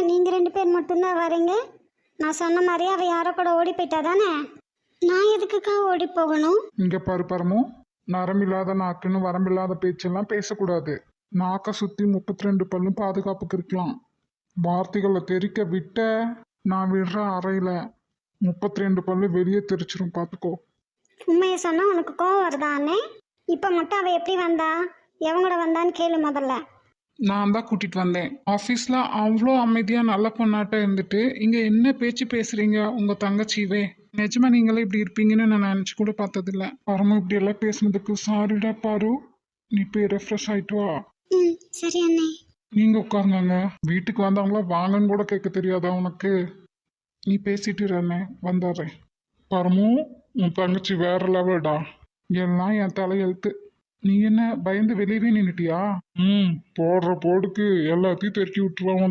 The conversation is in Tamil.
நீங்கள் 2 பேர் மட்டும்தான் வரீங்க? நான் சொன்ன மாதிரி அவள் யாரோ கூட ஓடி போயிட்டா தானே? நான் எதுக்குக்கா ஓடி போகணும்? இங்க பாரு பரமு, நரம்பில்லாத நாக்குன்னு வரம்பில்லாத பேச்செல்லாம் பேசக்கூடாது. நாக்க சுத்தி 32 பல்லும் பாதுகாப்புக்கு இருக்கலாம். வார்த்தைகளை தெறிக்க விட்ட நான் விடுற அறையில 32 பல்லு வெளியே தெரிச்சிரும், பாத்துக்கோ. உண்மையை சொன்னால் உனக்கு கோவம் வருதா அண்ணே? இப்போ மட்டும் அவள் எப்படி வந்தா, எவங்களோட வந்தான்னு கேளு முதல்ல. நான் தான் கூட்டிட்டு வந்தேன். ஆஃபீஸில் அவ்வளோ அமைதியாக நல்ல பொண்ணாட்ட இருந்துட்டு இங்கே என்ன பேச்சு பேசுறீங்க உங்க தங்கச்சிவே? நிஜமா நீங்களே இப்படி இருப்பீங்கன்னு நான் நினச்சி கூட பார்த்ததில்ல. பரம இப்படி எல்லாம் பேசுனதுக்கு சாரிடா பாரு. நீ போய் ரெஃப்ரெஷ் ஆயிட்டு வா. ம் சரி அண்ணே. நீங்க உட்காருங்க. வீட்டுக்கு வந்தவங்கள வாங்கன்னு கூட கேட்க தெரியாதா உனக்கு? நீ பேசிட்டு இருந்தே வந்துடுறேன். பரமு, உன் தங்கச்சி வேற லெவல்டா. எல்லாம் என் தலையெழுத்து. நீ என்ன பயந்து வெளியவே நின்னுட்டியா? போடுற போடுக்கு எல்லாத்தையும் தெருக்கி விட்டுருவான்